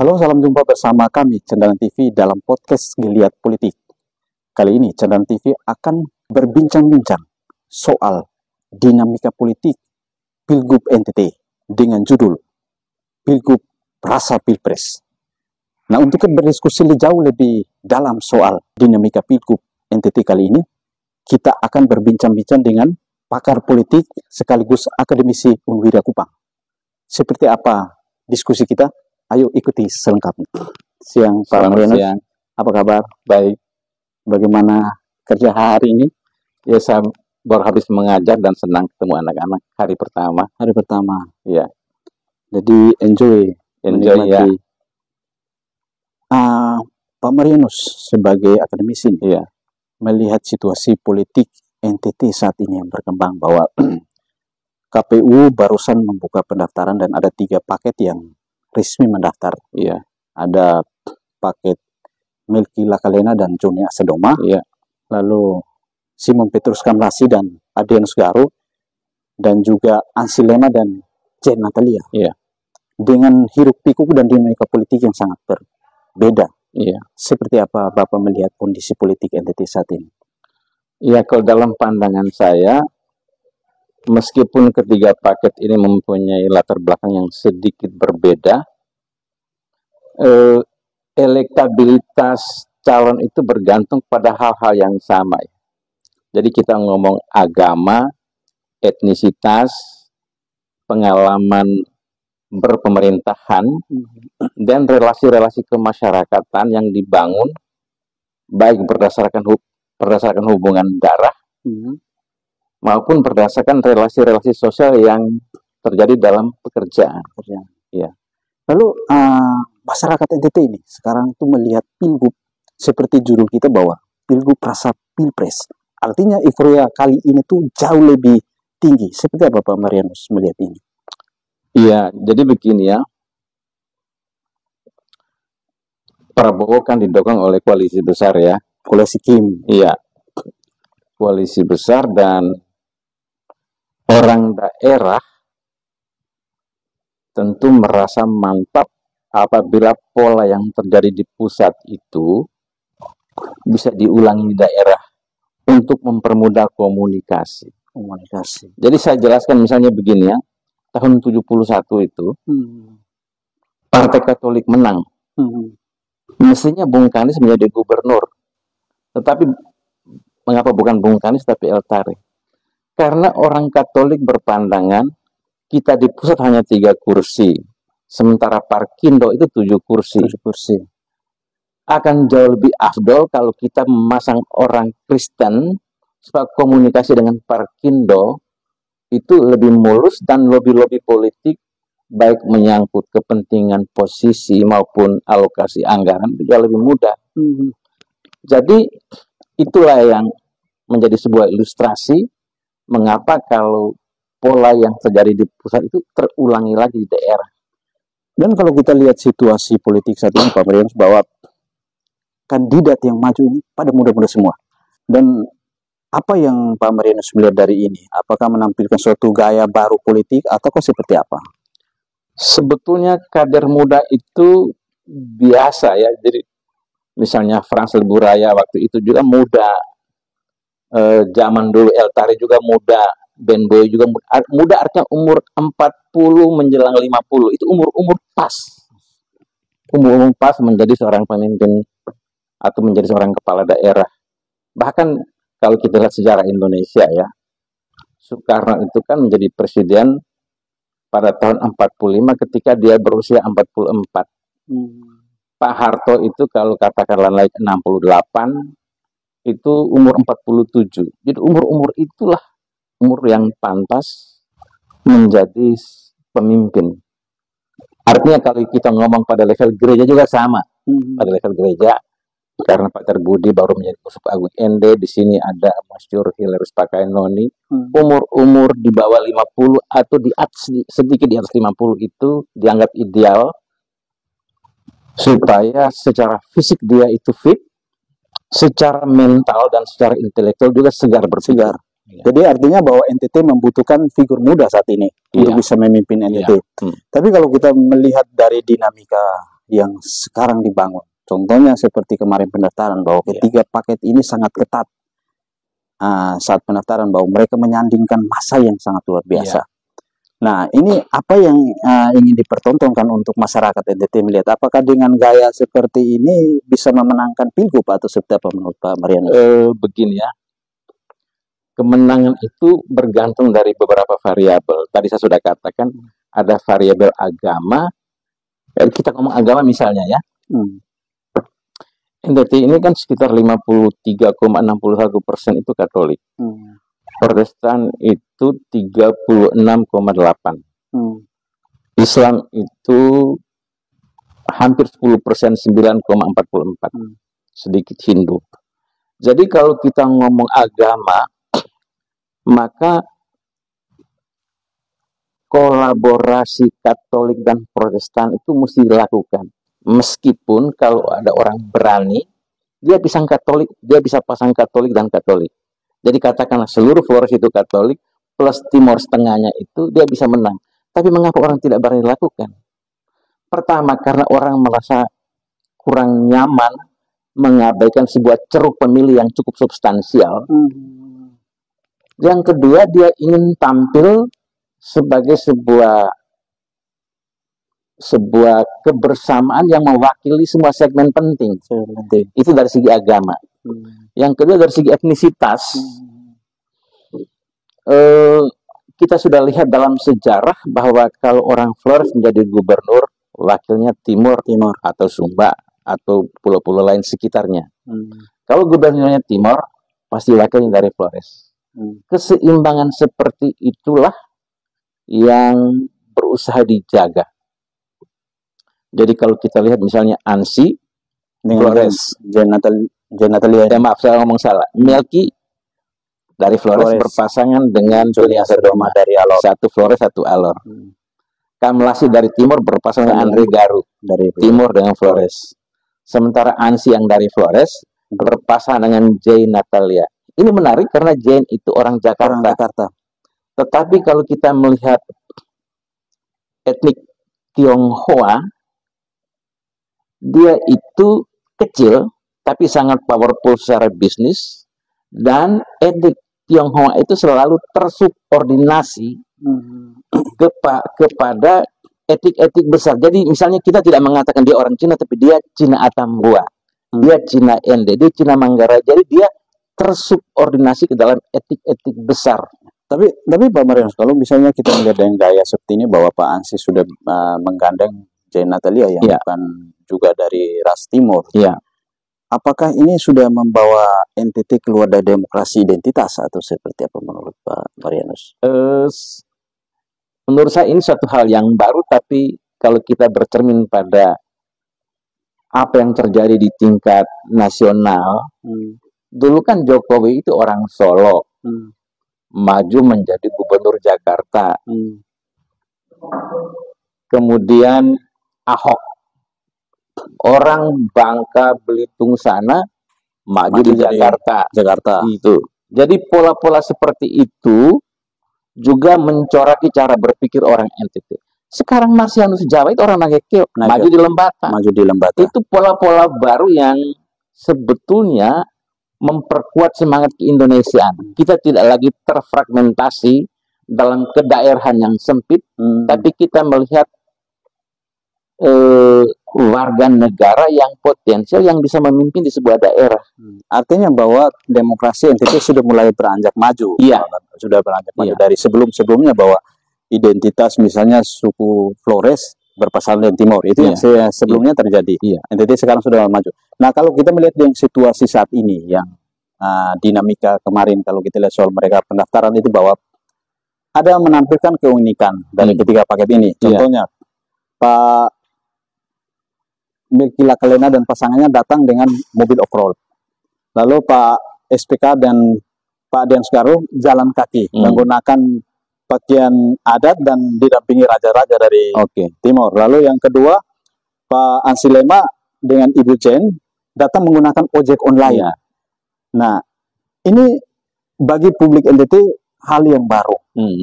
Halo, salam jumpa bersama kami Cendawan TV dalam podcast Geliat Politik. Kali ini Cendawan TV akan berbincang-bincang soal dinamika politik Pilgub NTT dengan judul Pilgub Rasa Pilpres. Nah, untuk berdiskusi jauh lebih dalam soal dinamika Pilgub NTT kali ini, kita akan berbincang-bincang dengan pakar politik sekaligus akademisi Unwira Kupang. Seperti apa diskusi kita? Ayo ikuti selengkapnya. Siang Pak Marianus, apa kabar? Baik. Bagaimana kerja hari ini? Ya, saya baru habis mengajar dan senang ketemu anak-anak hari pertama. Hari pertama. Ya. Jadi enjoy Ya. Pak Marianus sebagai akademisi, Ya. melihat situasi politik NTT saat ini yang berkembang bahwa KPU barusan membuka pendaftaran dan ada 3 paket yang resmi mendaftar. Iya. Ada paket Melki Lakalena dan Joni Asedoma. Iya. Lalu Simon Petrus Kamlasi dan Adrianus Garu. Dan juga Ansilema dan Jen Natalia. Iya. Dengan hiruk pikuk dan dinamika politik yang sangat berbeda. Iya. Seperti apa Bapak melihat kondisi politik NTT saat ini? Iya, kalau dalam pandangan saya, meskipun ketiga paket ini mempunyai latar belakang yang sedikit berbeda, elektabilitas calon itu bergantung pada hal-hal yang sama. Jadi kita ngomong agama, etnisitas, pengalaman berpemerintahan, dan relasi-relasi kemasyarakatan yang dibangun baik berdasarkan hubungan darah, maupun berdasarkan relasi-relasi sosial yang terjadi dalam pekerjaan. Ya. Lalu masyarakat NTT ini sekarang tuh melihat Pilgub seperti judul kita bahwa Pilgub Rasa Pilpres. Artinya euforia kali ini tuh jauh lebih tinggi. Seperti apa Pak Marianus melihat ini? Iya, jadi begini ya. Prabowo kan didukung oleh koalisi besar ya. Koalisi Kim. Iya. Koalisi besar dan orang daerah tentu merasa mantap apabila pola yang terjadi di pusat itu bisa diulangi di daerah untuk mempermudah komunikasi. Jadi saya jelaskan misalnya begini ya, tahun 71 itu Partai Katolik menang. Mestinya Bung Karnis menjadi gubernur. Tetapi mengapa bukan Bung Karnis tapi El Tare? Karena orang Katolik berpandangan kita di pusat hanya 3 kursi, sementara Parkindo itu 7 kursi. Akan jauh lebih afdol kalau kita memasang orang Kristen supaya komunikasi dengan Parkindo itu lebih mulus dan lobby-lobby politik baik menyangkut kepentingan posisi maupun alokasi anggaran juga lebih mudah. Jadi itulah yang menjadi sebuah ilustrasi mengapa kalau pola yang terjadi di pusat itu terulangi lagi di daerah. Dan kalau kita lihat situasi politik saat ini Pak Marianus, bahwa kandidat yang maju ini pada muda-muda semua. Dan apa yang Pak Marianus melihat dari ini? Apakah menampilkan suatu gaya baru politik ataukah seperti apa? Sebetulnya kader muda itu biasa ya. Jadi misalnya Frans Leburaya waktu itu juga muda. Zaman dulu El Tare juga muda. Ben Boy juga muda, artinya umur 40 menjelang 50. Itu umur-umur pas. Umur pas menjadi seorang pemimpin atau menjadi seorang kepala daerah. Bahkan kalau kita lihat sejarah Indonesia ya, Soekarno itu kan menjadi presiden pada tahun 45 ketika dia berusia 44. Pak Harto itu kalau katakanlah naik 68, itu umur 47. Jadi umur-umur itulah umur yang pantas menjadi pemimpin. Artinya kalau kita ngomong pada level gereja juga sama. Pada level gereja, karena Pak Terbudi baru menjadi Uskup Agung ND, di sini ada Masyur Hilarus Pakai Noni, umur-umur di bawah 50 atau di atas, sedikit di atas 50 itu dianggap ideal supaya secara fisik dia itu fit, secara mental dan secara intelektual juga segar bersigar. Jadi artinya bahwa NTT membutuhkan figur muda saat ini untuk bisa memimpin NTT. Tapi kalau kita melihat dari dinamika yang sekarang dibangun. Contohnya seperti kemarin pendaftaran, bahwa ketiga paket ini sangat ketat saat pendaftaran, bahwa mereka menyandingkan massa yang sangat luar biasa. Nah, ini apa yang ingin dipertontonkan untuk masyarakat NTT melihat? Apakah dengan gaya seperti ini bisa memenangkan pilgub atau seperti apa menurut Pak Marianus? Begini ya, kemenangan itu bergantung dari beberapa variabel. Tadi saya sudah katakan ada variabel agama. Kita ngomong agama misalnya ya. NTT ini kan sekitar 53,61% itu Katolik. Protestan itu 36,8. Islam itu hampir 10%, 9,44. Sedikit Hindu. Jadi kalau kita ngomong agama, maka kolaborasi Katolik dan Protestan itu mesti dilakukan. Meskipun kalau ada orang berani, dia bisa pasang Katolik dan Katolik. Jadi katakanlah seluruh Flores itu Katolik, plus Timor setengahnya itu dia bisa menang. Tapi mengapa orang tidak berani lakukan? Pertama, karena orang merasa kurang nyaman mengabaikan sebuah ceruk pemilih yang cukup substansial. Yang kedua, dia ingin tampil sebagai sebuah kebersamaan yang mewakili semua segmen penting. Itu dari segi agama. Yang kedua dari segi etnisitas, kita sudah lihat dalam sejarah bahwa kalau orang Flores menjadi gubernur, wakilnya Timor atau Sumba atau pulau-pulau lain sekitarnya. Kalau gubernurnya Timor, pasti wakilnya dari Flores. Keseimbangan seperti itulah yang berusaha dijaga. Jadi kalau kita lihat misalnya Ansi dengan Flores, Natalia, maaf saya ngomong salah. Melki dari Flores berpasangan dengan Julia Serdoma dari Alor. Satu Flores, satu Alor. Kamlasi dari Timor berpasangan dengan Andre Garu dari Timor dengan Flores. Sementara Ansi yang dari Flores berpasangan dengan Jane Natalia. Ini menarik karena Jane itu orang Jakarta. Tetapi kalau kita melihat etnik Tionghoa, dia itu kecil tapi sangat powerful secara bisnis, dan etnik Tionghoa itu selalu tersubordinasi kepada etnik-etnik besar. Jadi misalnya kita tidak mengatakan dia orang Cina, tapi dia Cina Atambua, dia Cina Ende, dia Cina Manggarai. Jadi dia tersubordinasi ke dalam etnik-etnik besar. Tapi Pak Marianus, kalau misalnya kita melihat dengan gaya seperti ini, bahwa Pak Ansi sudah menggandeng Jane Natalia yang bukan juga dari ras Timor. Apakah ini sudah membawa NTT keluar dari demokrasi identitas atau seperti apa menurut Pak Marianus? Menurut saya ini suatu hal yang baru, tapi kalau kita bercermin pada apa yang terjadi di tingkat nasional, dulu kan Jokowi itu orang Solo, maju menjadi gubernur Jakarta. Kemudian Ahok, orang Bangka Belitung sana, maju di Jakarta. Itu. Jadi pola-pola seperti itu juga mencoraki cara berpikir orang NTT. Sekarang Marsianus Jawa itu orang Nagekeo, maju di Lembata. Itu pola-pola baru yang sebetulnya memperkuat semangat keindonesiaan. Kita tidak lagi terfragmentasi dalam kedaerahan yang sempit, tapi kita melihat warga negara yang potensial yang bisa memimpin di sebuah daerah. Artinya bahwa demokrasi NTT sudah mulai beranjak maju. Sudah beranjak maju dari sebelum-sebelumnya, bahwa identitas misalnya suku Flores berpasangan dengan Timor itu yang sebelumnya terjadi. NTT sekarang sudah maju. Nah, kalau kita melihat yang situasi saat ini, yang dinamika kemarin, kalau kita lihat soal mereka pendaftaran itu, bahwa ada menampilkan keunikan dari ketiga paket ini. Contohnya Pak Melki Lakalena dan pasangannya datang dengan mobil off-road. Lalu Pak SPK dan Pak Dian Sugaro jalan kaki menggunakan pakaian adat dan didampingi raja-raja dari Timor. Lalu yang kedua, Pak Ansilema dengan Ibu Jen datang menggunakan ojek online. Nah, ini bagi publik NTT hal yang baru.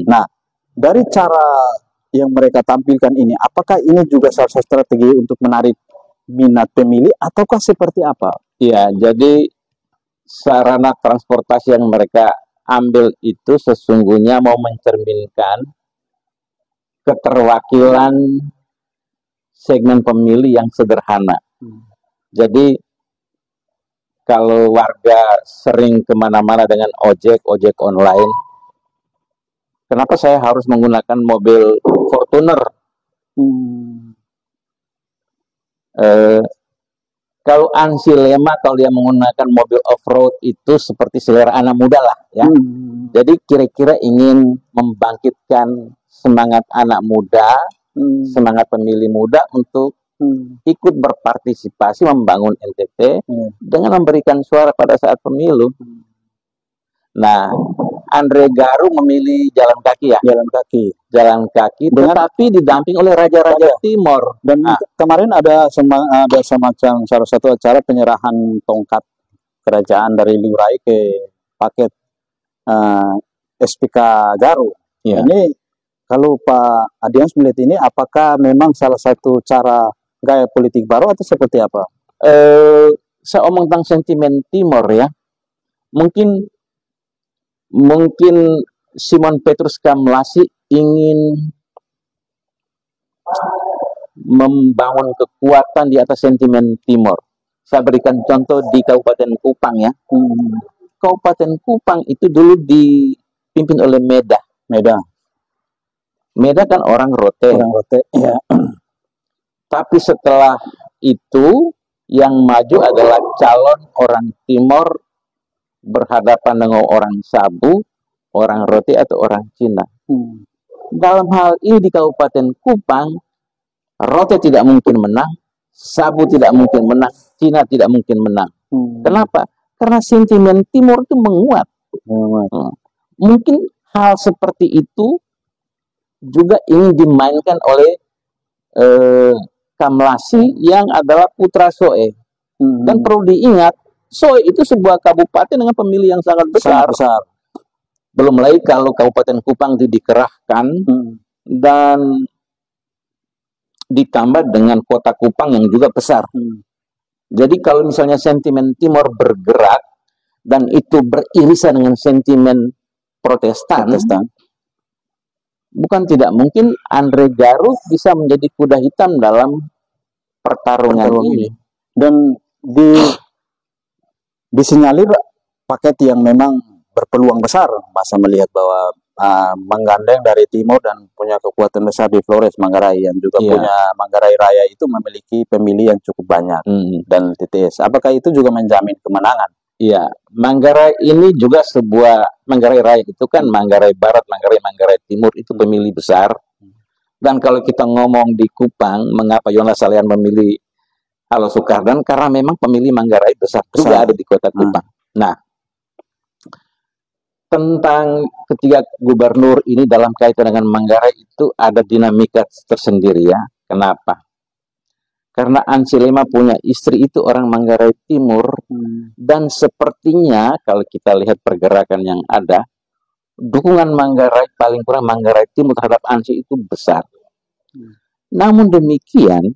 Nah, dari cara yang mereka tampilkan ini, apakah ini juga salah satu strategi untuk menarik minat pemilih ataukah seperti apa? Ya, jadi sarana transportasi yang mereka ambil itu sesungguhnya mau mencerminkan keterwakilan segmen pemilih yang sederhana. Jadi kalau warga sering kemana-mana dengan ojek online, kenapa saya harus menggunakan mobil Fortuner? Kalau Ansilema, kalau dia menggunakan mobil off-road itu seperti selera anak muda lah ya. Jadi kira-kira ingin membangkitkan semangat anak muda, semangat pemilih muda untuk ikut berpartisipasi membangun NTT dengan memberikan suara pada saat pemilu. Nah, Andre Garu memilih jalan kaki ya? Jalan kaki, tetapi didamping oleh Raja-Raja Timur. Dan kemarin ada semacam salah satu acara penyerahan tongkat kerajaan dari Lurai ke paket SPK Garu. Ya. Ini kalau Pak Adians melihat ini, apakah memang salah satu cara gaya politik baru atau seperti apa? Saya omong tentang sentimen Timur ya. Mungkin Simon Petrus Kamlasi ingin membangun kekuatan di atas sentimen Timur. Saya berikan contoh di Kabupaten Kupang ya. Kabupaten Kupang itu dulu dipimpin oleh Meda kan orang Rote. Ya. Tapi setelah itu yang maju adalah calon orang Timur berhadapan dengan orang Sabu, orang Rote atau orang Cina. Dalam hal ini di Kabupaten Kupang, Rote tidak mungkin menang, Sabu tidak mungkin menang, Cina tidak mungkin menang. Kenapa? Karena sentimen Timur itu menguat. Mungkin hal seperti itu juga ingin dimainkan oleh Kamlasi yang adalah putra Soe. Dan perlu diingat, Soe itu sebuah kabupaten dengan pemilih yang sangat besar. Belum lagi kalau Kabupaten Kupang itu dikerahkan dan ditambah dengan kota Kupang yang juga besar. Jadi kalau misalnya sentimen Timur bergerak dan itu beririsan dengan sentimen Protestan, bukan tidak mungkin Andre Garu bisa menjadi kuda hitam dalam pertarungan ini. Dan disinyalir paket yang memang berpeluang besar, masa melihat bahwa menggandeng dari timur dan punya kekuatan besar di Flores Manggarai, yang juga punya Manggarai Raya itu memiliki pemilih yang cukup banyak dan TTS. Apakah itu juga menjamin kemenangan? Iya, Manggarai ini juga sebuah, Manggarai Raya itu kan Manggarai Barat, Manggarai Timur itu pemilih besar. Dan kalau kita ngomong di Kupang, mengapa Yonas Salean memilih Halo Soekardan? Karena memang pemilih Manggarai besar juga ada di kota Kupang. Nah, tentang ketiga gubernur ini dalam kaitan dengan Manggarai itu ada dinamika tersendiri ya. Kenapa? Karena Ansilema punya istri itu orang Manggarai Timur, dan sepertinya kalau kita lihat pergerakan yang ada, dukungan Manggarai, paling kurang Manggarai Timur terhadap Ansi itu besar. Namun demikian,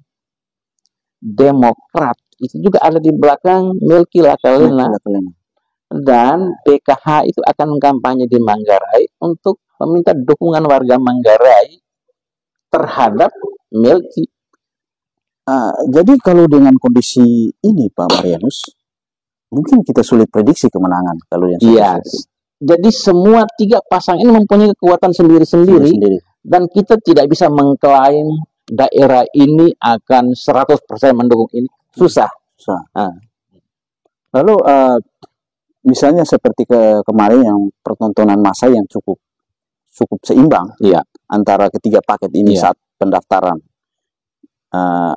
Demokrat itu juga ada di belakang Melki Lakalena, dan PKH itu akan kampanye di Manggarai untuk meminta dukungan warga Manggarai terhadap Melki. Jadi kalau dengan kondisi ini Pak Marianus, mungkin kita sulit prediksi kemenangan kalau yang jadi semua tiga pasang ini mempunyai kekuatan sendiri-sendiri, dan kita tidak bisa mengklaim daerah ini akan 100% mendukung ini. Susah. Lalu misalnya seperti kemarin yang pertontonan massa yang cukup seimbang antara ketiga paket ini saat pendaftaran.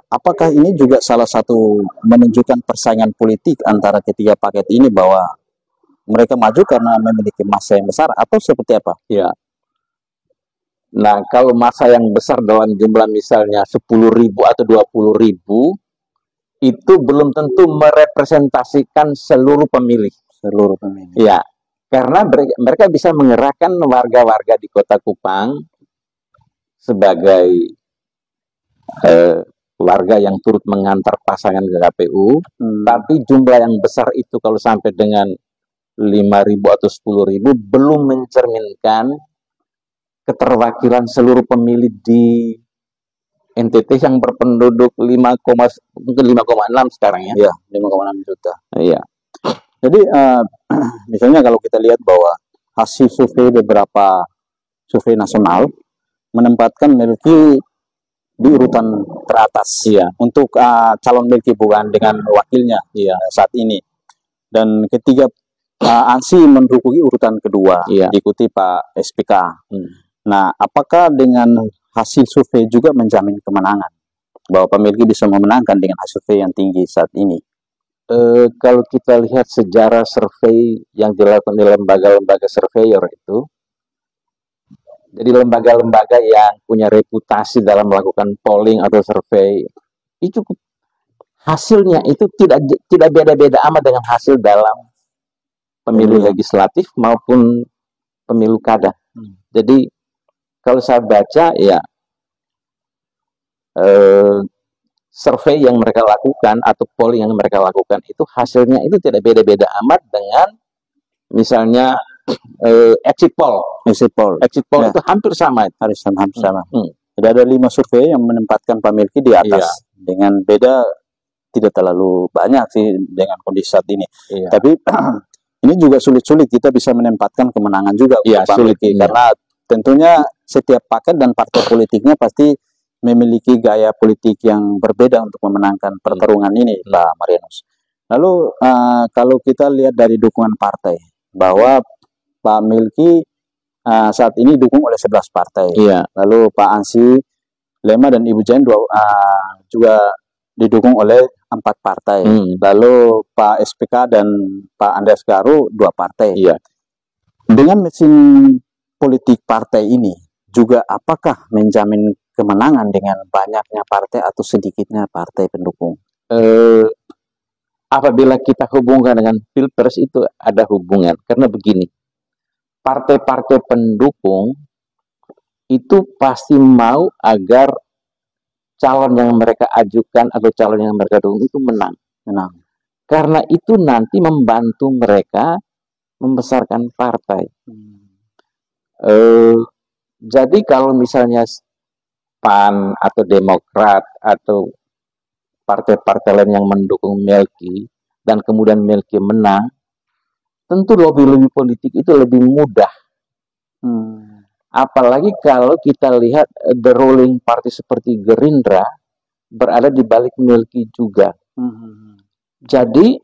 Apakah ini juga salah satu menunjukkan persaingan politik antara ketiga paket ini, bahwa mereka maju karena memiliki massa yang besar atau seperti apa? Ya. Nah, kalau massa yang besar dalam jumlah misalnya 10.000 atau 20.000 itu belum tentu merepresentasikan seluruh pemilih. Ya, karena mereka bisa mengerahkan warga-warga di kota Kupang sebagai warga yang turut mengantar pasangan ke KPU, tapi jumlah yang besar itu kalau sampai dengan 5.000 atau 10.000 belum mencerminkan keterwakilan seluruh pemilih di NTT yang berpenduduk 5,6 sekarang ya. Iya, 5,6 juta. Iya. Jadi misalnya kalau kita lihat bahwa hasil survei beberapa survei nasional menempatkan Melki di urutan teratas Iya. untuk calon Melki bukan dengan wakilnya saat ini. Dan ketiga ANSI menduduki urutan kedua, diikuti Pak SPK. Nah, apakah dengan hasil survei juga menjamin kemenangan bahwa Pak Melki bisa memenangkan dengan hasil survei yang tinggi saat ini? Kalau kita lihat sejarah survei yang dilakukan oleh lembaga-lembaga surveyor itu, jadi lembaga-lembaga yang punya reputasi dalam melakukan polling atau survei, itu hasilnya itu tidak beda-beda amat dengan hasil dalam pemilu legislatif maupun pemilu kada. Jadi kalau saya baca ya survei yang mereka lakukan atau polling yang mereka lakukan itu hasilnya itu tidak beda-beda amat dengan misalnya exit poll. Exit poll itu hampir sama. Hampir sama. Jadi ada 5 survei yang menempatkan Pak Melki di atas dengan beda tidak terlalu banyak sih dengan kondisi saat ini. Tapi ini juga sulit-sulit kita bisa menempatkan kemenangan juga untuk Pak Melki karena tentunya setiap paket dan partai politiknya pasti memiliki gaya politik yang berbeda untuk memenangkan pertarungan ini, Pak Marianus. Lalu kalau kita lihat dari dukungan partai, bahwa Pak Melki saat ini didukung oleh 11 partai. Lalu Pak Ansi Lema dan Ibu Jen juga didukung oleh 4 partai. Lalu Pak SPK dan Pak Andreas Garu 2 partai. Dengan mesin politik partai ini juga apakah menjamin kemenangan dengan banyaknya partai atau sedikitnya partai pendukung? Apabila kita hubungkan dengan Pilpres itu ada hubungan. Karena begini, partai-partai pendukung itu pasti mau agar calon yang mereka ajukan atau calon yang mereka dukung itu menang. Karena itu nanti membantu mereka membesarkan partai. Jadi kalau misalnya PAN atau Demokrat atau partai-partai lain yang mendukung Melki dan kemudian Melki menang, tentu lobby-lobby politik itu lebih mudah. Apalagi kalau kita lihat the ruling party seperti Gerindra berada di balik Melki juga. Jadi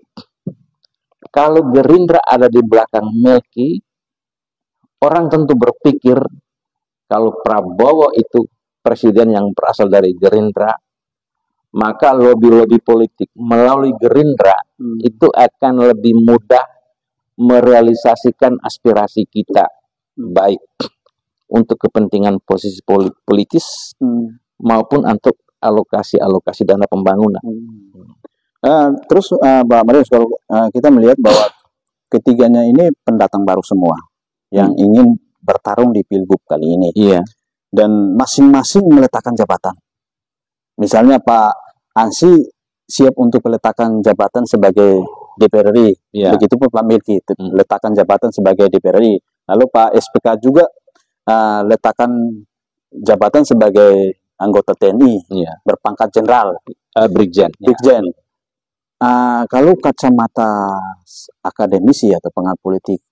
kalau Gerindra ada di belakang Melki, orang tentu berpikir kalau Prabowo itu presiden yang berasal dari Gerindra, maka lobby-lobby politik melalui Gerindra itu akan lebih mudah merealisasikan aspirasi kita, baik untuk kepentingan posisi politis maupun untuk alokasi dana pembangunan. Terus Pak Marius, kalau kita melihat bahwa ketiganya ini pendatang baru semua yang ingin bertarung di Pilgub kali ini. Dan masing-masing meletakkan jabatan. Misalnya Pak Ansi siap untuk meletakkan jabatan sebagai DPR RI. Begitupun Pak Melki letakkan jabatan sebagai DPR RI. Lalu Pak SPK juga letakkan jabatan sebagai anggota TNI berpangkat jenderal, Brigjen. Kalau kacamata akademisi atau pengamat politik,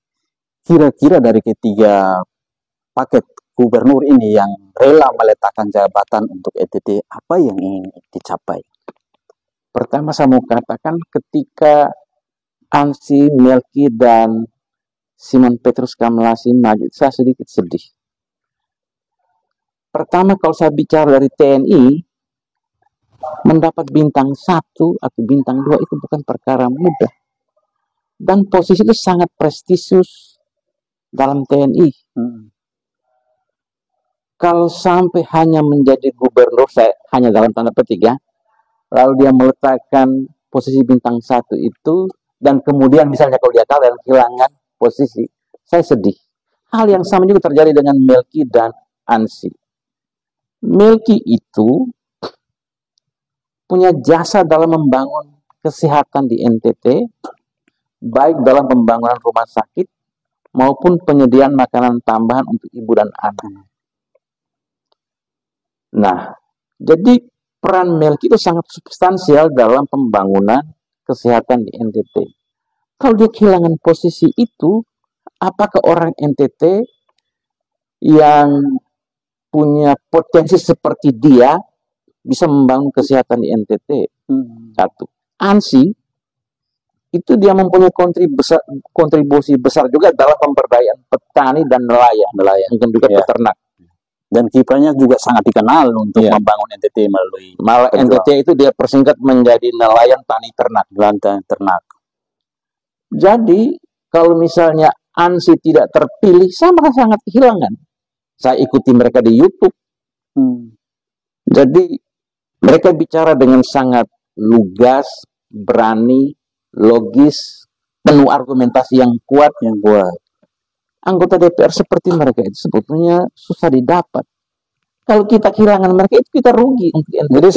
kira-kira dari ketiga paket gubernur ini yang rela meletakkan jabatan untuk NTT, apa yang ingin dicapai? Pertama saya mau katakan ketika Ansi, Melki, dan Simon Petrus Kamlasi maju, saya sedikit sedih. Pertama kalau saya bicara dari TNI, mendapat bintang 1 atau bintang 2 itu bukan perkara mudah. Dan posisi itu sangat prestisius dalam TNI. Kalau sampai hanya menjadi gubernur, saya hanya dalam tanda petik ya, lalu dia meletakkan posisi bintang 1 itu, dan kemudian misalnya kalau dia kalah dan kehilangan posisi, saya sedih. Hal yang sama juga terjadi dengan Melki dan Ansi. Melki itu punya jasa dalam membangun kesehatan di NTT, baik dalam pembangunan rumah sakit maupun penyediaan makanan tambahan untuk ibu dan anak. Nah, jadi peran Melki itu sangat substansial dalam pembangunan kesehatan di NTT. Kalau dia kehilangan posisi itu, apakah orang NTT yang punya potensi seperti dia bisa membangun kesehatan di NTT? Satu. ANSI itu dia mempunyai kontribusi besar juga dalam pemberdayaan petani dan nelayan, mungkin juga peternak. Dan kiprahnya juga sangat dikenal untuk membangun NTT melalui malah NTT itu dia persingkat menjadi nelayan tani ternak. Jadi kalau misalnya ANSI tidak terpilih, saya merasa sangat kehilangan. Saya ikuti mereka di YouTube. Jadi mereka bicara dengan sangat lugas, berani, logis, penuh argumentasi yang kuat. Anggota DPR seperti mereka itu sebetulnya susah didapat. Kalau kita kehilangan mereka itu kita rugi. Jadi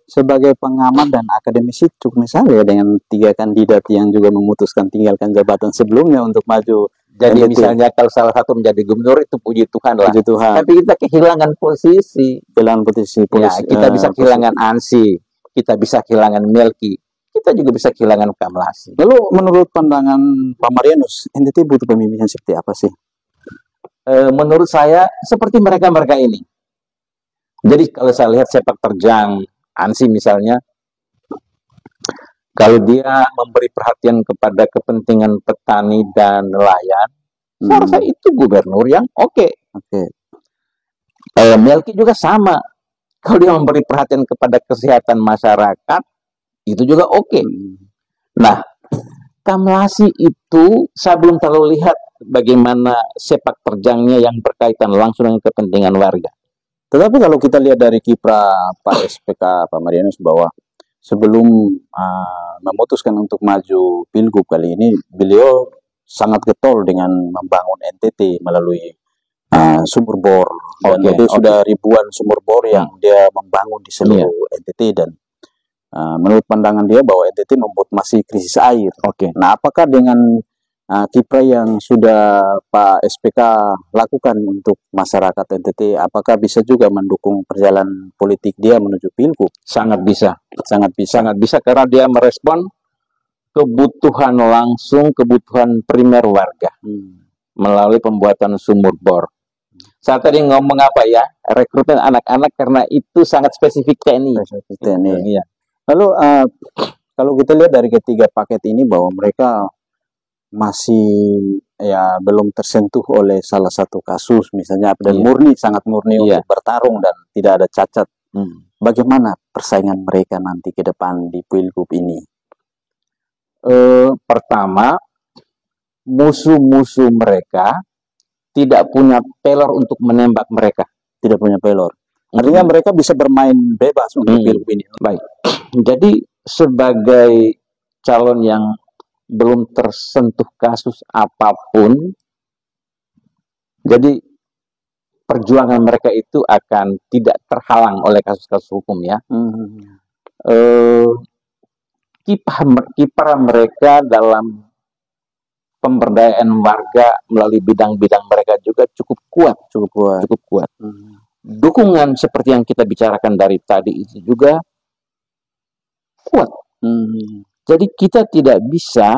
sebagai pengamat dan akademisi cukup misalnya dengan 3 kandidat yang juga memutuskan tinggalkan jabatan sebelumnya untuk maju. Jadi misalnya kalau salah satu menjadi gubernur itu puji Tuhan lah. Puji Tuhan. Tapi kita kehilangan posisi. Ya, kita bisa kehilangan ANSI, kita bisa kehilangan Melki, kita juga bisa kehilangan Kamlasi. Lalu menurut pandangan Pak Marianus, NTT butuh pemimpin yang seperti apa sih? Menurut saya seperti mereka-mereka ini. Jadi kalau saya lihat sepak terjang ANSI misalnya, kalau dia memberi perhatian kepada kepentingan petani dan nelayan, saya rasa itu gubernur yang oke. Melki juga sama. Kalau dia memberi perhatian kepada kesehatan masyarakat, itu juga oke. Nah, Kamlasi itu saya belum terlalu lihat bagaimana sepak terjangnya yang berkaitan langsung dengan kepentingan warga. Tetapi kalau kita lihat dari kiprah Pak SPK, Pak Marianus, bahwa sebelum memutuskan untuk maju Pilgub kali ini, beliau sangat getol dengan membangun NTT melalui sumur bor. Dan itu sudah ribuan sumur bor yang dia membangun di seluruh NTT. Dan menurut pandangan dia bahwa NTT membuat masih krisis air. Nah, apakah dengan kiprah yang sudah Pak SPK lakukan untuk masyarakat NTT, apakah bisa juga mendukung perjalanan politik dia menuju Pilgub? Sangat bisa karena dia merespon kebutuhan langsung, kebutuhan primer warga melalui pembuatan sumur bor. Saya tadi ngomong apa ya, rekrutmen anak-anak karena itu sangat spesifik TNI. Lalu kalau kita lihat dari ketiga paket ini bahwa mereka masih belum tersentuh oleh salah satu kasus misalnya, dan sangat murni untuk bertarung dan tidak ada cacat. Bagaimana persaingan mereka nanti ke depan di Pilgub ini? Pertama, musuh-musuh mereka tidak punya pelor untuk menembak mereka. Tidak punya pelor. Artinya mereka bisa bermain bebas untuk Pilgub ini. Baik. Jadi sebagai calon yang belum tersentuh kasus apapun, jadi perjuangan mereka itu akan tidak terhalang oleh kasus-kasus hukum ya. Kiprah mereka dalam pemberdayaan warga melalui bidang-bidang mereka juga cukup kuat. Dukungan seperti yang kita bicarakan dari tadi itu juga kuat. Jadi kita tidak bisa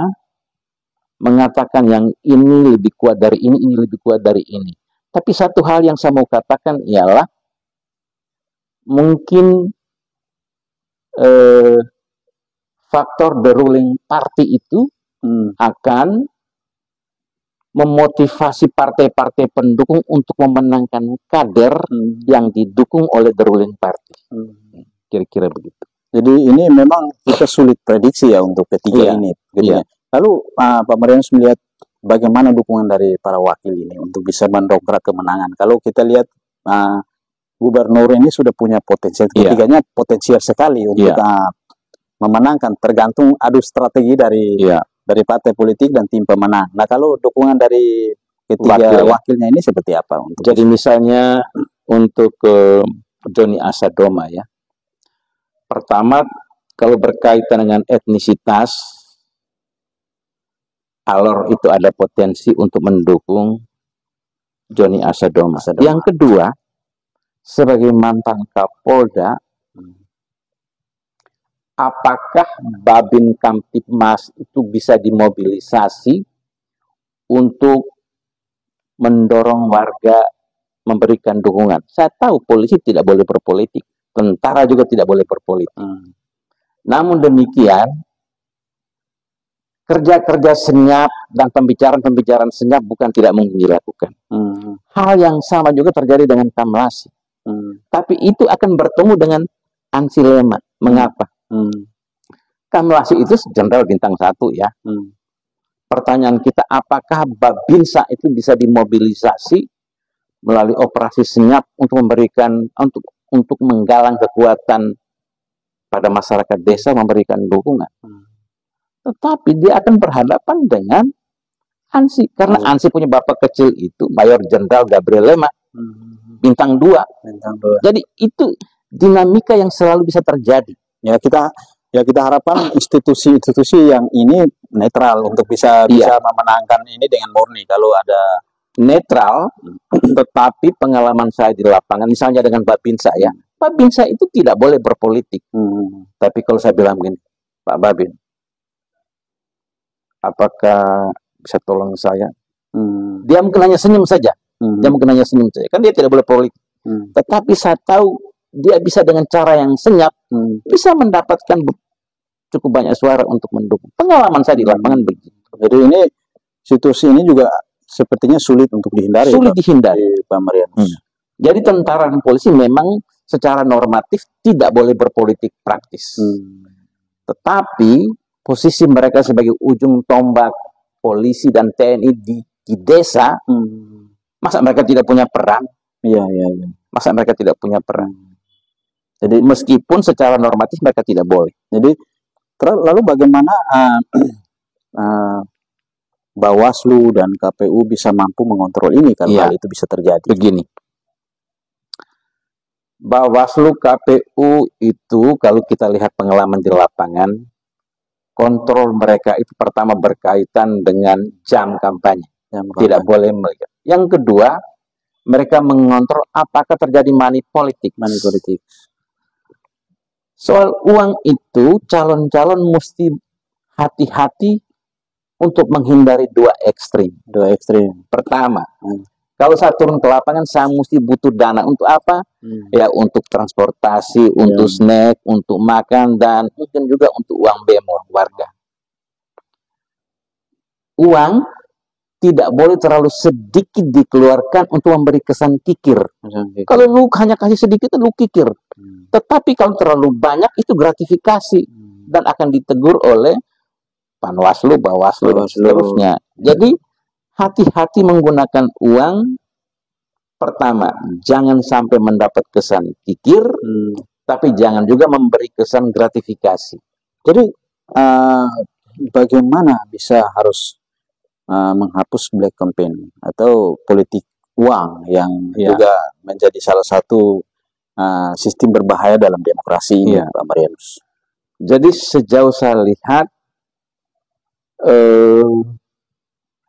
mengatakan yang ini lebih kuat dari ini lebih kuat dari ini. Tapi satu hal yang saya mau katakan ialah mungkin faktor the ruling party itu akan memotivasi partai-partai pendukung untuk memenangkan kader yang didukung oleh the ruling party. Kira-kira begitu. Jadi ini memang kita sulit prediksi ya untuk ketiga ini. Lalu Pak Marianus melihat bagaimana dukungan dari para wakil ini untuk bisa mendongkrak kemenangan. Kalau kita lihat gubernur ini sudah punya potensial, ketiganya potensial sekali untuk memenangkan. Tergantung adu strategi dari partai politik dan tim pemenang. Nah, kalau dukungan dari ketiga wakilnya ini seperti apa? Jadi misalnya untuk Joni Asadoma ya. Pertama, kalau berkaitan dengan etnisitas, Alor itu ada potensi untuk mendukung Joni Asadoma. Yang kedua, sebagai mantan Kapolda, apakah Babin Kamtipmas itu bisa dimobilisasi untuk mendorong warga memberikan dukungan? Saya tahu polisi tidak boleh berpolitik, tentara juga tidak boleh berpolitik. Namun demikian, kerja-kerja senyap dan pembicaraan-pembicaraan senyap bukan tidak mungkin dilakukan. Hal yang sama juga terjadi dengan Kamlasi. Tapi itu akan bertemu dengan Ansi Lema. Mengapa? Kamlasi itu jenderal bintang 1 ya. Pertanyaan kita, apakah Babinsa itu bisa dimobilisasi melalui operasi senyap untuk memberikan, untuk menggalang kekuatan pada masyarakat desa, memberikan dukungan? Tetapi dia akan berhadapan dengan Ansi, karena Ansi punya bapak kecil itu Mayor Jenderal Gabriel Lema, bintang 2. Jadi itu dinamika yang selalu bisa terjadi. Ya kita harapkan institusi-institusi yang ini netral untuk bisa memenangkan ini dengan murni. Kalau ada netral, tetapi pengalaman saya di lapangan, misalnya dengan Babinsa ya, Babinsa itu tidak boleh berpolitik. Tapi kalau saya bilang begini, Pak Babin, apakah bisa tolong saya? Dia mungkin hanya senyum saja. Dia mungkin hanya senyum saja. Kan dia tidak boleh politik. Tetapi saya tahu dia bisa dengan cara yang senyap, bisa mendapatkan cukup banyak suara untuk mendukung. Pengalaman saya di lapangan begitu. Jadi ini situasi ini juga sepertinya sulit untuk dihindari. Sulit dihindari, Pak Marianus. Jadi tentara dan polisi memang secara normatif tidak boleh berpolitik praktis. Tetapi posisi mereka sebagai ujung tombak polisi dan TNI di desa, masa mereka tidak punya peran? Masa mereka tidak punya peran? Jadi meskipun secara normatif mereka tidak boleh. Jadi lalu bagaimana Bawaslu dan KPU bisa mampu mengontrol ini kalau hal itu bisa terjadi? Begini, Bawaslu, KPU itu kalau kita lihat pengalaman di lapangan, kontrol mereka itu pertama berkaitan dengan jam kampanye. Tidak boleh melihat. Yang kedua, mereka mengontrol apakah terjadi money politik. Soal uang itu, calon-calon mesti hati-hati untuk menghindari dua ekstrim. Pertama, kalau saya turun ke lapangan, saya mesti butuh dana untuk apa? Ya untuk transportasi, untuk snack, untuk makan, dan mungkin juga untuk uang bemo warga. Uang tidak boleh terlalu sedikit dikeluarkan untuk memberi kesan kikir. Kalau lu hanya kasih sedikit, lu kikir. Tetapi kalau terlalu banyak, itu gratifikasi. Dan akan ditegur oleh Panwaslu, Bawaslu, dan seterusnya. Jadi, hati-hati menggunakan uang. Pertama, jangan sampai mendapat kesan kikir, tapi jangan juga memberi kesan gratifikasi. Jadi, bagaimana bisa harus menghapus black campaign atau politik uang yang juga menjadi salah satu sistem berbahaya dalam demokrasi ini, Pak Marianus? Jadi sejauh saya lihat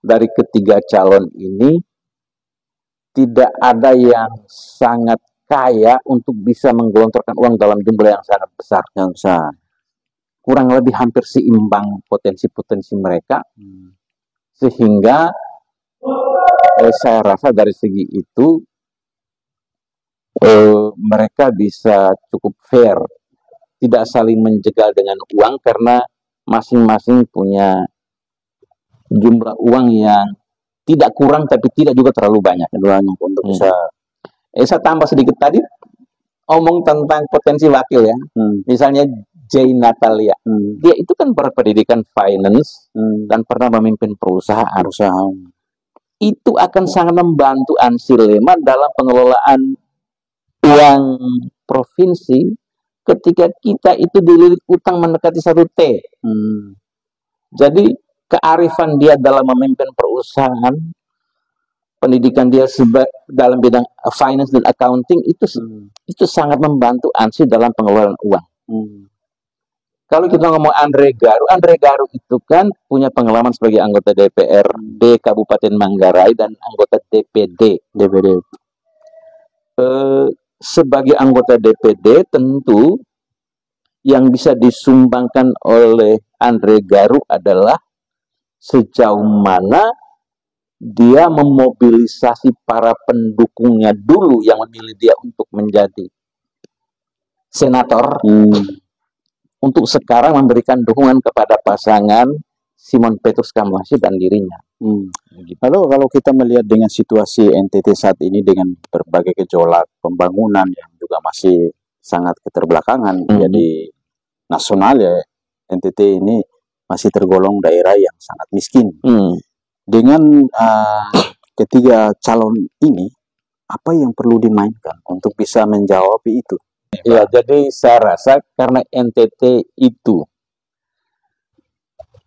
dari ketiga calon ini tidak ada yang sangat kaya untuk bisa menggelontorkan uang dalam jumlah yang sangat besar. Kurang lebih hampir seimbang potensi-potensi mereka. Sehingga saya rasa dari segi itu mereka bisa cukup fair, tidak saling menjegal dengan uang karena masing-masing punya jumlah uang yang tidak kurang tapi tidak juga terlalu banyak untuk bisa. Saya tambah sedikit tadi omong tentang potensi wakil ya. Misalnya Jane Natalia, dia itu kan berpendidikan finance dan pernah memimpin perusahaan. Itu akan sangat membantu Ansi Lema dalam pengelolaan uang provinsi ketika kita itu dililit utang mendekati 1 T. Jadi kearifan dia dalam memimpin perusahaan, pendidikan dia dalam bidang finance dan accounting itu sangat membantu Ansi dalam pengelolaan uang. Kalau kita ngomong Andre Garu itu kan punya pengalaman sebagai anggota DPRD Kabupaten Manggarai dan anggota DPD. Sebagai anggota DPD tentu yang bisa disumbangkan oleh Andre Garu adalah sejauh mana dia memobilisasi para pendukungnya dulu yang memilih dia untuk menjadi senator, untuk sekarang memberikan dukungan kepada pasangan Simon Petrus Kamlasi dan dirinya. Lalu kalau kita melihat dengan situasi NTT saat ini dengan berbagai gejolak pembangunan yang juga masih sangat keterbelakangan, jadi nasional ya, NTT ini masih tergolong daerah yang sangat miskin. Dengan ketiga calon ini, apa yang perlu dimainkan untuk bisa menjawab itu? Ya, jadi saya rasa karena NTT itu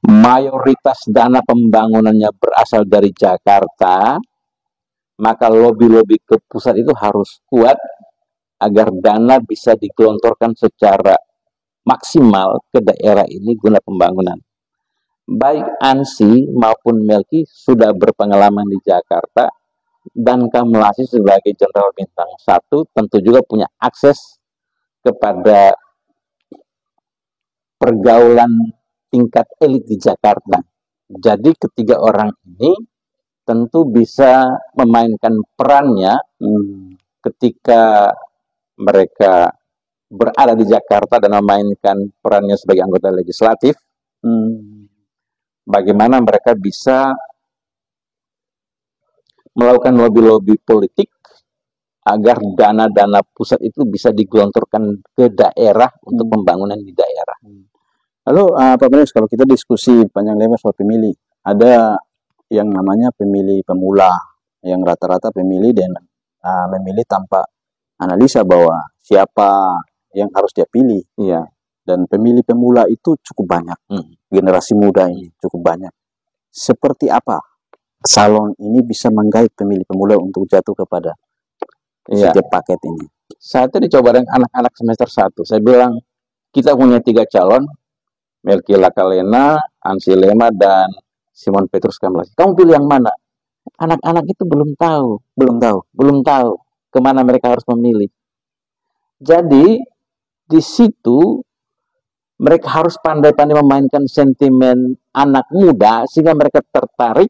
mayoritas dana pembangunannya berasal dari Jakarta, maka lobby-lobby ke pusat itu harus kuat agar dana bisa digelontorkan secara maksimal ke daerah ini guna pembangunan. Baik Ansi maupun Melki sudah berpengalaman di Jakarta, dan Kamlasi sebagai Jenderal Bintang 1 tentu juga punya akses kepada pergaulan tingkat elit di Jakarta. Jadi ketiga orang ini tentu bisa memainkan perannya ketika mereka berada di Jakarta dan memainkan perannya sebagai anggota legislatif. Bagaimana mereka bisa melakukan lobby-lobby politik agar dana-dana pusat itu bisa digelontorkan ke daerah untuk pembangunan di daerah. Lalu Pak Menes, kalau kita diskusi panjang lebar soal pemilih, ada yang namanya pemilih pemula, yang rata-rata pemilih dan memilih tanpa analisa bahwa siapa yang harus dia pilih. Dan pemilih pemula itu cukup banyak, generasi muda ini cukup banyak. Seperti apa salon ini bisa menggait pemilih pemula untuk jatuh kepada setiap paket ini? Saat ini dicoba dengan anak-anak semester 1. Saya bilang, kita punya 3 calon, Melki Lakalena, Ansi Lema, dan Simon Petrus Kamlasi. Kamu pilih yang mana? Anak-anak itu belum tahu kemana mereka harus memilih. Jadi, di situ mereka harus pandai-pandai memainkan sentimen anak muda sehingga mereka tertarik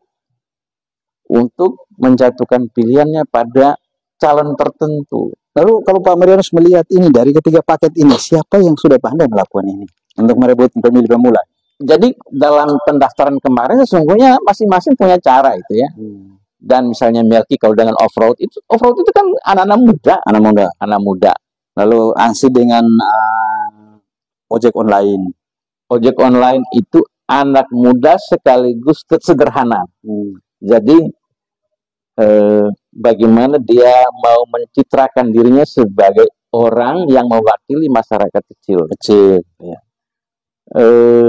untuk menjatuhkan pilihannya pada calon tertentu. Lalu kalau Pak Marianus melihat ini dari ketiga paket ini, siapa yang sudah pandai melakukan ini untuk merebut pemilih pemula? Jadi dalam pendaftaran kemarin sesungguhnya masing-masing punya cara itu ya. Dan misalnya Melki kalau dengan off-road itu kan anak muda. Lalu Ansi dengan ojek online. Ojek online itu anak muda sekaligus sederhana. Jadi bagaimana dia mau mencitrakan dirinya sebagai orang yang mewakili masyarakat kecil.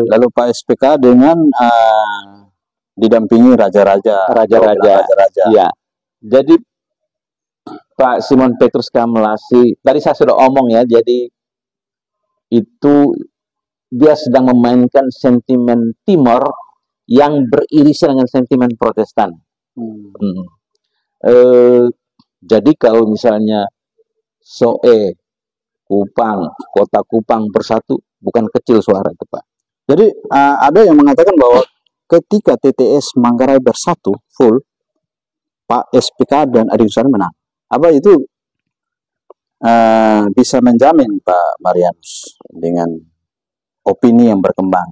Lalu Pak SPK dengan didampingi raja-raja. Ya. Jadi Pak Simon Petrus Kamlasi, tadi saya sudah omong ya, jadi itu dia sedang memainkan sentimen Timor yang beririsan dengan sentimen Protestan. Jadi kalau misalnya Soe, Kupang, kota Kupang bersatu, bukan kecil suara itu Pak. Jadi ada yang mengatakan bahwa ketika TTS Manggarai bersatu full, Pak SPK dan Adi Hussein menang. Apa itu bisa menjamin Pak Marianus dengan opini yang berkembang?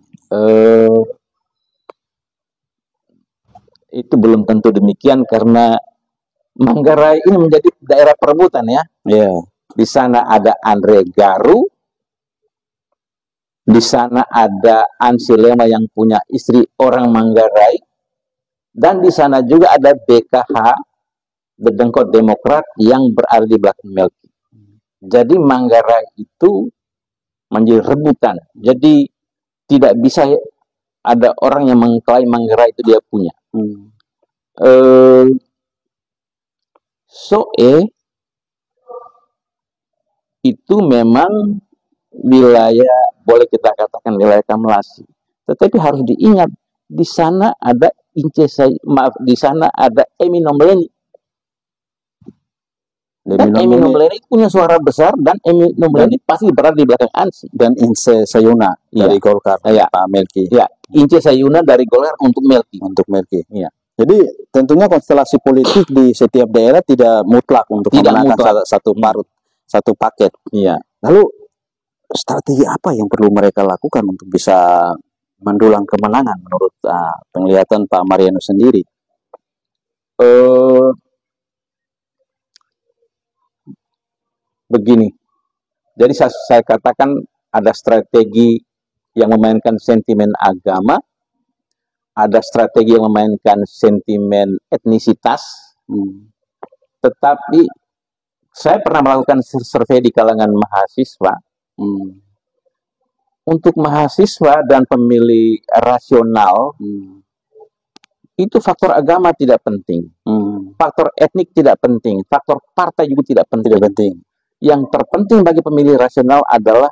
Itu belum tentu demikian karena Manggarai ini menjadi daerah perebutan ya. Di sana ada Andre Garu, di sana ada Ansi Lema yang punya istri orang Manggarai, dan di sana juga ada BKH, Dedengkot Demokrat yang berada di belakang Melki. Jadi Manggarai itu menjadi rebutan. Jadi tidak bisa ada orang yang mengklaim Manggarai itu dia punya. Soe itu memang wilayah, boleh kita katakan wilayah Kamlasi. Tetapi harus diingat, di sana ada di sana ada Emi Nombleni. Dan Emi Nombleni punya suara besar, dan Emi Nombleni pasti berada di belakang Ansi. Dan Ince Sayuna dari Golkar, Pak Melki. Ya, Ince Sayuna dari Golkar untuk Melki. Untuk Melki. Ya. Jadi tentunya konstelasi politik di setiap daerah tidak mutlak untuk memenangkan satu paket. Iya. Lalu strategi apa yang perlu mereka lakukan untuk bisa mendulang kemenangan menurut penglihatan Pak Marianus sendiri? Begini, jadi saya katakan ada strategi yang memainkan sentimen agama, ada strategi yang memainkan sentimen etnisitas, tetapi saya pernah melakukan survei di kalangan mahasiswa. Untuk mahasiswa dan pemilih rasional, itu faktor agama tidak penting, faktor etnik tidak penting, faktor partai juga tidak penting. Yang terpenting bagi pemilih rasional adalah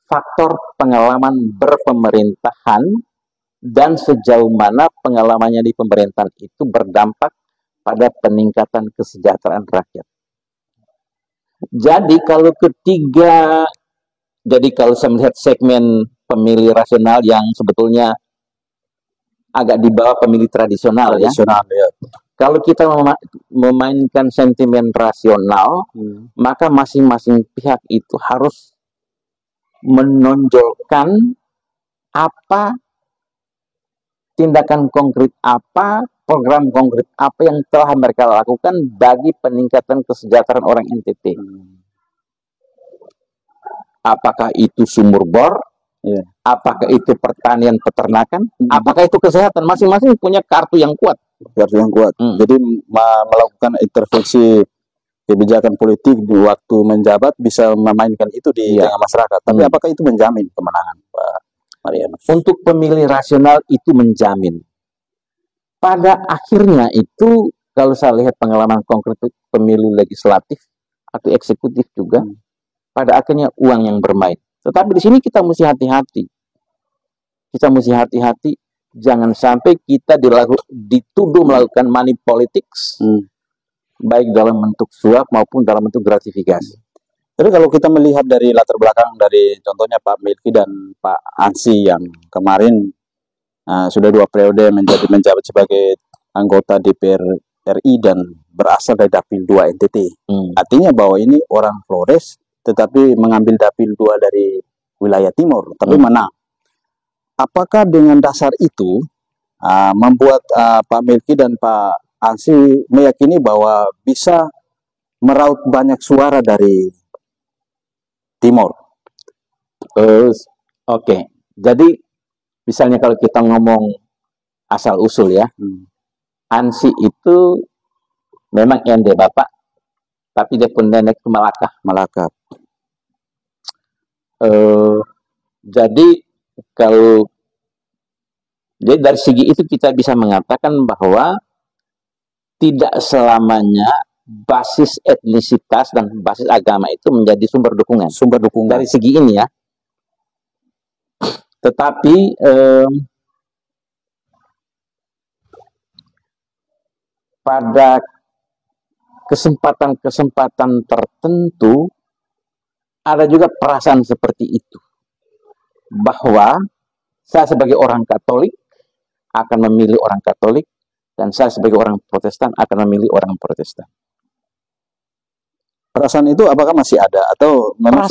faktor pengalaman berpemerintahan dan sejauh mana pengalamannya di pemerintahan itu berdampak pada peningkatan kesejahteraan rakyat. Jadi kalau saya melihat segmen pemilih rasional yang sebetulnya agak di bawah pemilih tradisional, ya. Kalau kita memainkan sentimen rasional, maka masing-masing pihak itu harus menonjolkan apa tindakan konkret apa, program konkret apa yang telah mereka lakukan bagi peningkatan kesejahteraan orang NTT. Apakah itu sumur bor? Apakah itu pertanian peternakan? Apakah itu kesehatan? Masing-masing punya kartu yang kuat. Jadi melakukan intervensi kebijakan politik di waktu menjabat bisa memainkan itu di tengah masyarakat. Tapi apakah itu menjamin kemenangan, Pak Marianus? Untuk pemilih rasional itu menjamin. Pada akhirnya itu, kalau saya lihat pengalaman konkret pemilu legislatif atau eksekutif juga, pada akhirnya uang yang bermain. Tetapi di sini kita mesti hati-hati. Jangan sampai kita dituduh melakukan money politics, baik dalam bentuk suap maupun dalam bentuk gratifikasi. Jadi kalau kita melihat dari latar belakang dari contohnya Pak Melki dan Pak Ansi yang kemarin sudah 2 periode menjabat sebagai anggota DPR RI dan berasal dari Dapil 2 NTT. Artinya bahwa ini orang Flores tetapi mengambil Dapil 2 dari wilayah timur, tapi menang. Apakah dengan dasar itu membuat Pak Melki dan Pak Ansi meyakini bahwa bisa meraup banyak suara dari timur? Oke. Jadi misalnya kalau kita ngomong asal usul ya, Ansi itu memang ND Bapak, tapi dia pendenek ke Malaka. Jadi dari segi itu kita bisa mengatakan bahwa tidak selamanya basis etnisitas dan basis agama itu menjadi sumber dukungan. Dari segi ini ya. Tetapi pada kesempatan-kesempatan tertentu ada juga perasaan seperti itu, bahwa saya sebagai orang Katolik akan memilih orang Katolik, dan saya sebagai orang Protestan akan memilih orang Protestan. Perasaan itu apakah masih ada atau memang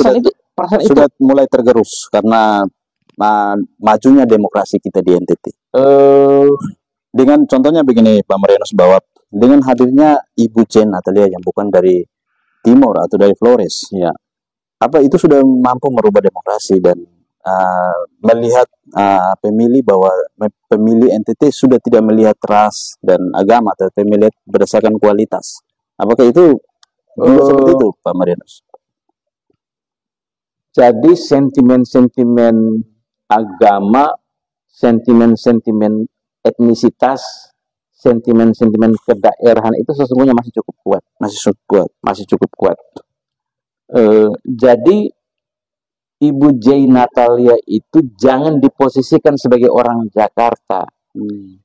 sudah mulai tergerus karena majunya demokrasi kita di NTT? Dengan contohnya begini Pak Marianus, bahwa dengan hadirnya Ibu Jen Atalia yang bukan dari timur atau dari Flores, ya, apa itu sudah mampu merubah demokrasi dan melihat pemilih bahwa pemilih NTT sudah tidak melihat ras dan agama, tetapi melihat berdasarkan kualitas? Apakah itu seperti itu Pak Marianus? Jadi sentimen-sentimen agama, sentimen-sentimen etnisitas, sentimen-sentimen kedaerahan itu sesungguhnya masih cukup kuat. Jadi Ibu J. Natalia itu jangan diposisikan sebagai orang Jakarta.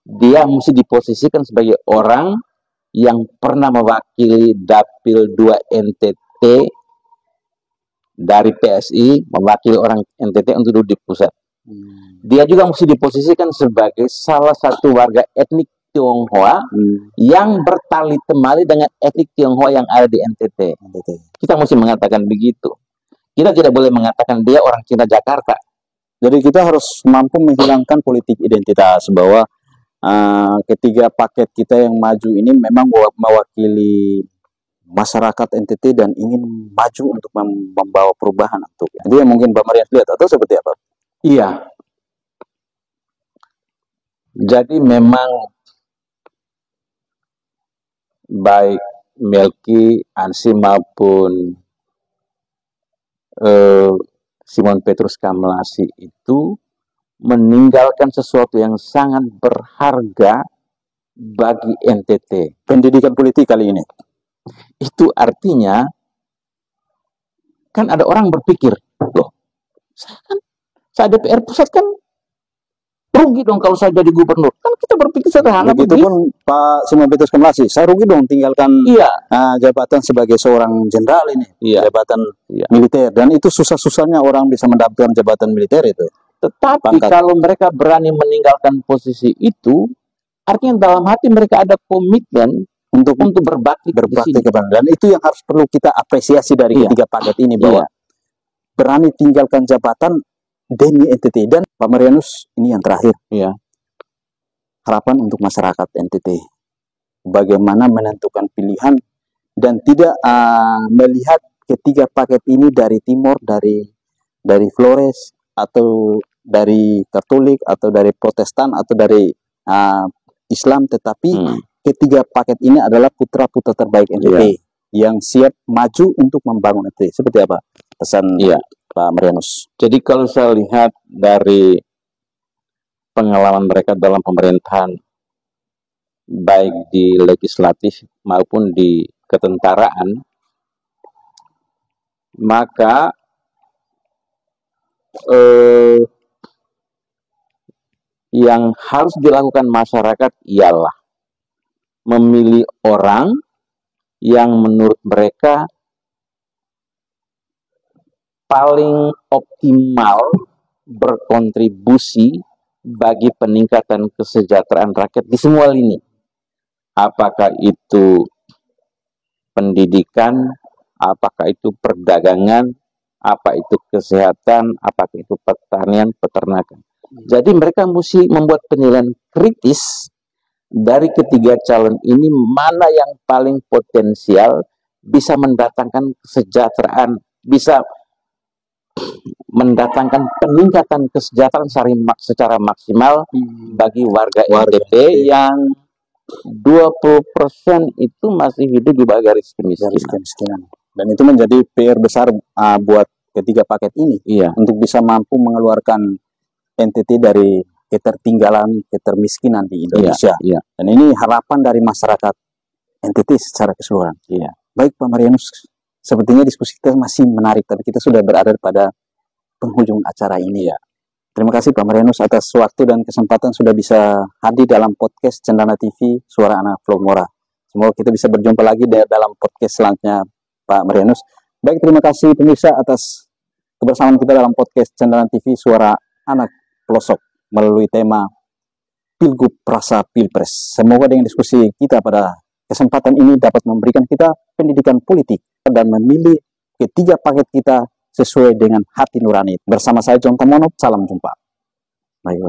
Dia mesti diposisikan sebagai orang yang pernah mewakili Dapil 2 NTT dari PSI, mewakili orang NTT untuk duduk di pusat. Dia juga mesti diposisikan sebagai salah satu warga etnik Tionghoa yang bertali temali dengan etnik Tionghoa yang ada di NTT. Kita mesti mengatakan begitu. Kita tidak boleh mengatakan dia orang Cina Jakarta. Jadi kita harus mampu menghilangkan politik identitas, bahwa ketiga paket kita yang maju ini memang mewakili masyarakat NTT dan ingin maju untuk membawa perubahan untuk. Itu yang mungkin Pak Marianus lihat, atau seperti apa? Iya. Jadi memang baik Melki, Ansi maupun Simon Petrus Kamlasi itu meninggalkan sesuatu yang sangat berharga bagi NTT. Pendidikan politik kali ini. Itu artinya, kan ada orang berpikir, loh, saya DPR pusat kan rugi dong kalau saya jadi gubernur. Kan kita berpikir sederhana. Begitupun Pak Simon Petrus Kamlasi, saya rugi dong tinggalkan jabatan sebagai seorang jenderal ini, jabatan militer. Dan itu susah-susahnya orang bisa mendapatkan jabatan militer itu. Tetapi kalau mereka berani meninggalkan posisi itu, artinya dalam hati mereka ada komitmen untuk berbakti kepada. Dan itu yang harus perlu kita apresiasi dari ketiga paket ini, bahwa berani tinggalkan jabatan demi NTT. Dan Pak Marianus, ini yang terakhir. Harapan untuk masyarakat NTT. Bagaimana menentukan pilihan dan tidak melihat ketiga paket ini dari timur, dari Flores, atau dari Katolik, atau dari Protestan, atau dari Islam, tetapi ketiga paket ini adalah putra-putra terbaik NTT yang siap maju untuk membangun NTT. Seperti apa pesan Pak Marianus? Jadi kalau saya lihat dari pengalaman mereka dalam pemerintahan, baik di legislatif maupun di ketentaraan, maka yang harus dilakukan masyarakat ialah memilih orang yang menurut mereka paling optimal berkontribusi bagi peningkatan kesejahteraan rakyat di semua lini. Apakah itu pendidikan, apakah itu perdagangan, apa itu kesehatan, apakah itu pertanian, peternakan. Jadi mereka mesti membuat penilaian kritis dari ketiga calon ini, mana yang paling potensial bisa mendatangkan kesejahteraan, bisa mendatangkan peningkatan kesejahteraan secara maksimal bagi warga NTT yang 20% itu masih hidup di bawah garis kemiskinan. Dan itu menjadi PR besar buat ketiga paket ini, untuk bisa mampu mengeluarkan NTT dari ketertinggalan, ketermiskinan di Indonesia. Dan ini harapan dari masyarakat NTT secara keseluruhan. Baik Pak Marianus, sepertinya diskusi kita masih menarik, tapi kita sudah berada pada penghujung acara ini. Terima kasih Pak Marianus atas waktu dan kesempatan sudah bisa hadir dalam podcast Cendana TV Suara Anak Flormora. Semoga kita bisa berjumpa lagi dalam podcast selanjutnya Pak Marianus. Baik, terima kasih pemirsa atas kebersamaan kita dalam podcast Cendana TV Suara Anak Pelosok melalui tema Pilgub Rasa Pilpres. Semoga dengan diskusi kita pada kesempatan ini dapat memberikan kita pendidikan politik dan memilih ketiga paket kita sesuai dengan hati nurani. Bersama saya John Tamono, salam jumpa. Baik,